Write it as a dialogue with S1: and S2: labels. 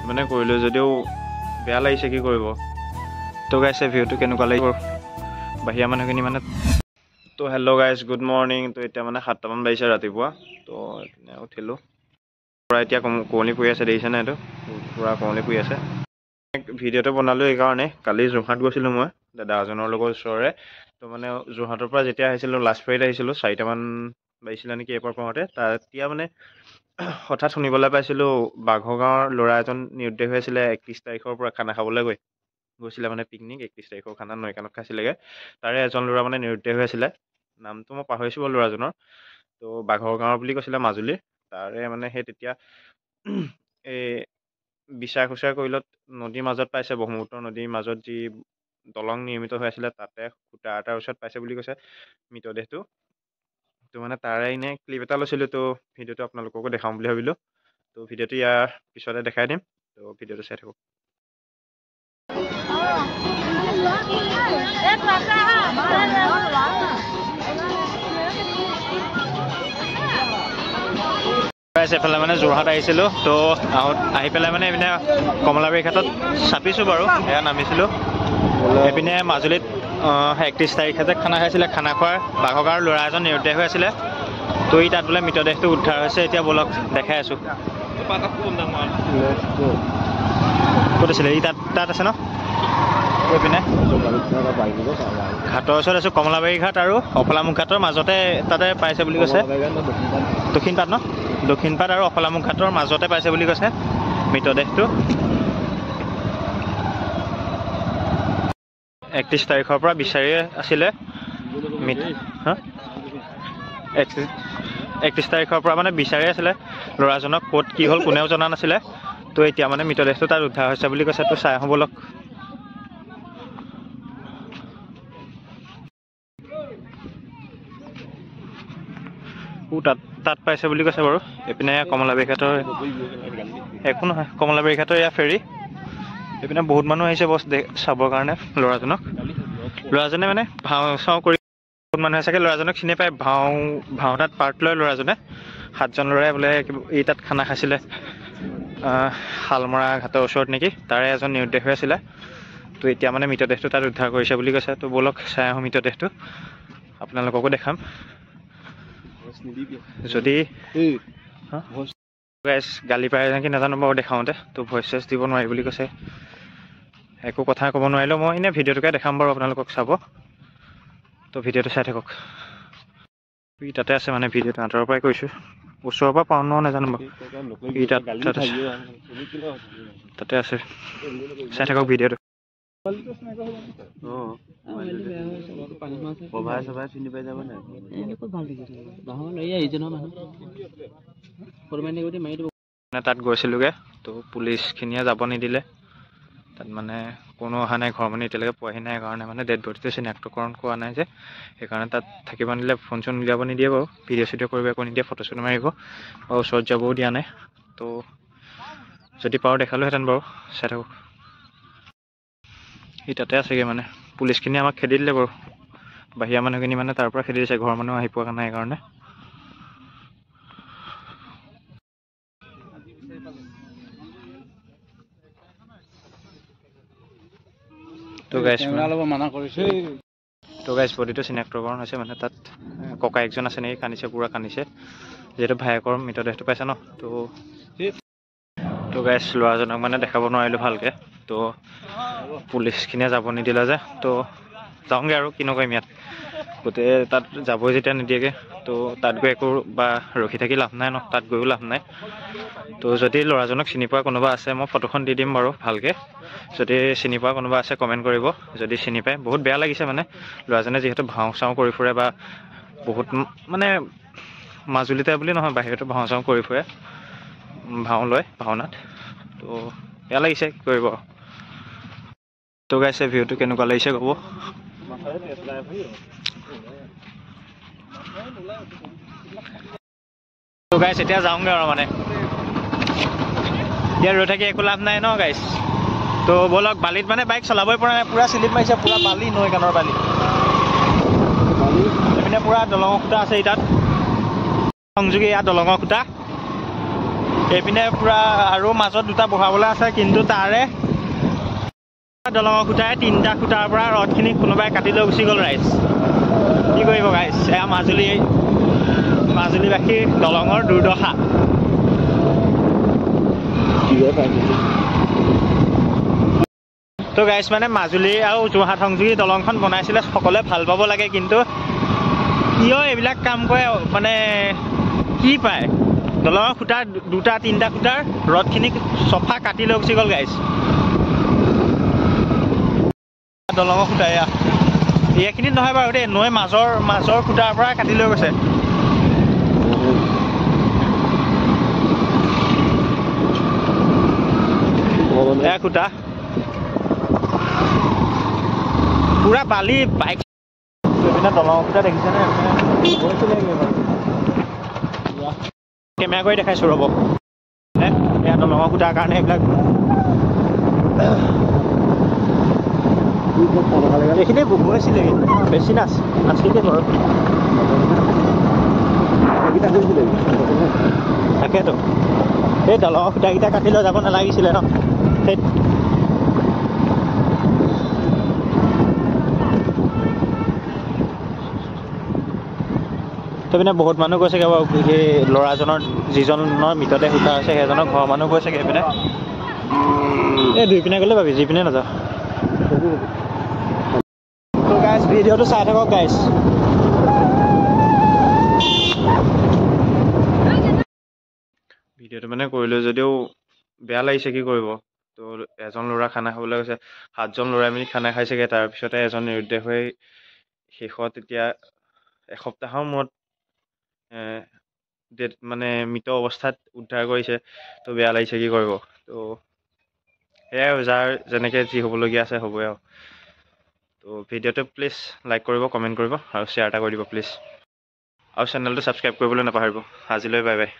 S1: মানে কৰিলোঁ যদিও বেয়া লাগিছে, কি কৰিব। তো গাইছে ভিউটো কেনেকুৱা লাগিব বাহিৰা মানুহখিনি মানে। তো হেল্ল' গাইজ, গুড মৰ্ণিং। তো এতিয়া মানে 7টামান বাজিছে ৰাতিপুৱা। তো উঠিলোঁ, পূৰা এতিয়া কুঁৱলী পৰি আছে, দেখিছেনে? এইটো পূৰা কুঁৱলী পৰি আছে। ভিডিঅ'টো বনালোঁ এইকাৰণে, কালি যোৰহাট গৈছিলোঁ মই দাদা এজনৰ লগত ওচৰৰে। তো মানে যোৰহাটৰ পৰা যেতিয়া আহিছিলোঁ, লাষ্টফাৰীত আহিছিলোঁ, 4টামান বাজিছিলে নেকি এয়াৰপৰ্ট পাওঁতে। তেতিয়া মানে হঠাৎ শুনিবলৈ পাইছিলোঁ বাঘৰ গাঁৱৰ ল'ৰা এজন নিৰুদ্দেশ হৈ আছিলে 31 তাৰিখৰ পৰা খানা খাবলৈ গৈছিলে মানে পিকনিক। 31 তাৰিখৰ খানা নৈকানত খাইছিলেগৈ। তাৰে এজন ল'ৰা মানে নিৰুদ্দেশ হৈ আছিলে, নামটো মই পাহৰিছোঁ বাৰু ল'ৰাজনৰ। তো বাঘৰ গাঁৱৰ বুলি কৈছিলে, মাজুলীৰ। তাৰে মানে সেই তেতিয়া এই বিচাৰ খোচাৰ কৰিলত নদীৰ মাজত পাইছে, ব্ৰহ্মপুত্ৰ নদীৰ মাজত যি দলং নিৰ্মিত হৈ আছিলে, তাতে খুটা এটাৰ ওচৰত পাইছে বুলি কৈছে মৃতদেহটো। তো মানে তাৰে এনেই ক্লিপ এটা লৈছিলোঁ, তো ভিডিঅ'টো আপোনালোককো দেখাম বুলি ভাবিলোঁ। তো ভিডিঅ'টো ইয়াৰ পিছতে দেখাই দিম, তো ভিডিঅ'টো চাই থাকক। এফালে মানে যোৰহাট আহিছিলোঁ। তো আহি পেলাই মানে এইপিনে কমলাবাৰী ঘাটত চাপিছোঁ বাৰু, এয়া নামিছিলোঁ। এইপিনে মাজুলীত 31 তাৰিখে যে খানা খাইছিলে, খানা খোৱাৰ বাঘৰ গাঁৱৰ ল'ৰা এজন নিৰুদ্দেশ হৈ আছিলে। তো ই তাত বোলে মৃতদেহটো উদ্ধাৰ হৈছে। এতিয়া বলক দেখাই আছোঁ। ক'ত আছিলে ই? তাত আছে ন? এইপিনে ঘাটৰ ওচৰত আছোঁ, কমলাবাৰী ঘাট আৰু অফলামুখ ঘাটৰ মাজতে তাতে পাইছে বুলি কৈছে। দক্ষিণ পাট ন? দক্ষিণ পাট আৰু অফলামুখ ঘাটৰ মাজতে পাইছে বুলি কৈছে মৃতদেহটো। 31 তাৰিখৰ পৰা বিচাৰি আছিলে। 31 তাৰিখৰ পৰা মানে বিচাৰি আছিলে ল'ৰাজনক, ক'ত কি হ'ল কোনেও জনা নাছিলে। তো এতিয়া মানে মৃতদেহটো তাত উদ্ধাৰ হৈছে বুলি কৈছে। তো চাই আহোঁ বলক। তাত পাইছে বুলি কৈছে বাৰু। এইপিনে কমলাবাৰী ঘাটৰ একো নহয়, কমলাবাৰী ঘাটৰ এয়া ফেৰী। এইপিনে বহুত মানুহ আহিছে বছ চাবৰ কাৰণে ল'ৰাজনে মানে ভাও চাও কৰি। বহুত মানুহে চাগে ল'ৰাজনক চিনি পায়, ভাওনাত পাৰ্ট লয় ল'ৰাজনে। 7জন ল'ৰাই বোলে ই তাত খানা খাইছিলে শালমৰা ঘাটৰ ওচৰত নেকি, তাৰে এজন নিৰুদ্দেশ হৈ আছিলে। তো এতিয়া মানে মৃতদেহটো তাত উদ্ধাৰ কৰিছে বুলি কৈছে। তো বলক চাই আহোঁ মৃতদেহটো, আপোনালোককো দেখাম। যদি গালি পাৰে নেকি নাজানো বাৰু দেখাওঁতে। তো ভইচ চইচ দিব নোৱাৰি বুলি কৈছে, একো কথা ক'ব নোৱাৰিলেও মই এনেই ভিডিঅ'টোকে দেখাম বাৰু, আপোনালোকক চাব। তো ভিডিঅ'টো চাই থাকক। তাতে আছে মানে ভিডিঅ'টো আঁতৰৰ পৰাই কৰিছোঁ, ওচৰৰ পৰা পাওঁ ন নাজানো বাৰু। তাতে আছে, চাই থাকক ভিডিঅ'টো। তাত গৈছিলোঁগৈ, তো পুলিচখিনিয়ে যাব নিদিলে। তাত মানে কোনো অহা নাই, ঘৰ মানুহ এতিয়ালৈকে পোৱাহি নাই কাৰণে মানে ডেড বডিটো চিনাক্তকৰণ কৰা নাই যে, সেইকাৰণে তাত থাকিব নিদিলে। ফোন চোন উলিয়াব নিদিয়ে বাৰু, ভিডিঅ' চিডিঅ' কৰিব একো নিদিয়ে, ফটো চটো মাৰিব আৰু ওচৰত যাবও দিয়া নাই। তো যদি পাৰোঁ দেখালোহেঁতেন বাৰু, চাই থাকক। সি তাতে আছেগৈ মানে, পুলিচখিনি আমাক খেদি দিলে বাৰু। বাহিৰা মানুহখিনি মানে তাৰ পৰা খেদি দিছে, ঘৰৰ মানুহ আহি পোৱা নাই কাৰণে। তো গাইজ বডিটো চিনাক্তকৰণ হৈছে মানে, তাত ককায়েকজন আছে নেকি, কান্দিছে, পূৰা কান্দিছে, যিহেতু ভায়েকৰ মৃতদেহটো পাইছে ন। তো গাইজ ল'ৰাজনক মানে দেখাব নোৱাৰিলোঁ ভালকৈ। তো পুলিচখিনিয়ে যাব নিদিলে যে, তো যাওঁগৈ আৰু কিনো কৰিম ইয়াত, গোটেই তাত যাবই যেতিয়া নিদিয়েগৈ। তো তাত গৈ একো বা ৰখি থাকি লাভ নাই ন, তাত গৈও লাভ নাই। তো যদি ল'ৰাজনক চিনি পোৱা কোনোবা আছে, মই ফটোখন দি দিম বাৰু ভালকৈ। যদি চিনি পোৱা কোনোবা আছে কমেণ্ট কৰিব, যদি চিনি পায়। বহুত বেয়া লাগিছে মানে, ল'ৰাজনে যিহেতু ভাও চাও কৰি ফুৰে বা বহুত মানে মাজুলীতে বুলি নহয়, বাহিৰতো ভাও চাও কৰি ফুৰে, ভাও লয় ভাওনাত। তো বেয়া লাগিছে, কি কৰিব। তো গাইছে ভিউটো কেনেকুৱা লাগিছে ক'ব। তো গাইছ এতিয়া যাওঁগৈ আৰু মানে, এতিয়া ৰৈ থাকি একো লাভ নাই ন গাইছ। তো বলক, বালিত মানে বাইক চলাবই পৰা নাই, পূৰা স্লিপ মাৰিছে, পূৰা বালি, নৈ কাণৰ বালি। এইপিনে পূৰা দলঙৰ খুটা আছে, তাত সংযোগী ইয়াত দলঙৰ খুটা।
S2: এইপিনে পূৰা আৰু মাজত দুটা বহাবলৈ আছে, কিন্তু তাৰে দলঙৰ খুঁটাই 3টা খুঁটাৰ পৰা ৰডখিনি কোনোবাই কাটি লৈ গুচি গ'ল ৰাইজ। কি কৰিব গাইজ, এয়া মাজুলীবাসীৰ দলঙৰ দুৰ্দশা। তো গাইজ মানে মাজুলী আৰু যোৰহাট সংযোগী দলংখন বনাইছিলে সকলোৱে ভাল পাব লাগে, কিন্তু কিয় এইবিলাক কাম কৰে মানে কি পায়? দলঙৰ খুঁটাৰ 2-3টা খুঁটাৰ ৰডখিনি চফা কাটি লৈ গুচি গ'ল গাইজ। দলঙৰ খুঁটা এইখিনিত নহয় বাৰু দেই, নৈ মাজৰ খুঁটাৰ পৰা কাটি লৈ গৈছে। এয়া খুঁটা পুৰা বালি বাইক এইপিনে দলঙৰ খুঁটা দেখিছেনে? কেমেৰা কৰি দেখাইছোঁ ৰ'ব। এয়া দলঙৰ খুঁটাৰ কাৰণে এইবিলাক এইখিনি গৈছিলে, বেছি নাছিলে বাৰু। তাকেতো এই দলঙৰ খুঁটাকেইটা কাটি লৈ যাব নালাগিছিলে ন। সেই পিনে বহুত মানুহ গৈছেগৈ বাৰু, সেই ল'ৰাজনৰ যিজনৰ মৃতদেহ উদ্ধাৰ হৈছে সেইজনৰ ঘৰৰ মানুহ গৈছেগৈ সেইপিনে। এই দুইপিনে গ'লে পাবি, যিপিনে নাযাওঁ। তো গাইজ ভিডিঅ'টো চাই থাকক গাইজ।
S1: ভিডিঅ'টো মানে কৰিলোঁ যদিও বেয়া লাগিছে, কি কৰিব। তো এজন ল'ৰা খানা খাবলৈ গৈছে, 7জন ল'ৰাই মিলি খানা খাইছেগৈ, তাৰপিছতে এজন নিৰুদ্দেশ হৈ শেষত এতিয়া এসপ্তাহৰ মূৰত মানে মৃত অৱস্থাত উদ্ধাৰ কৰিছে। তো বেয়া লাগিছে, কি কৰিব। তো সেয়াই আৰু, যাৰ যেনেকৈ যি হ'বলগীয়া আছে হ'বই আৰু। তো ভিডিঅ'টো প্লিজ লাইক কৰিব, কমেণ্ট কৰিব আৰু শ্বেয়াৰ এটা কৰি দিব প্লিজ, আৰু চেনেলটো ছাবস্ক্ৰাইব কৰিবলৈ নাপাহৰিব। আজিলৈ বাই বাই।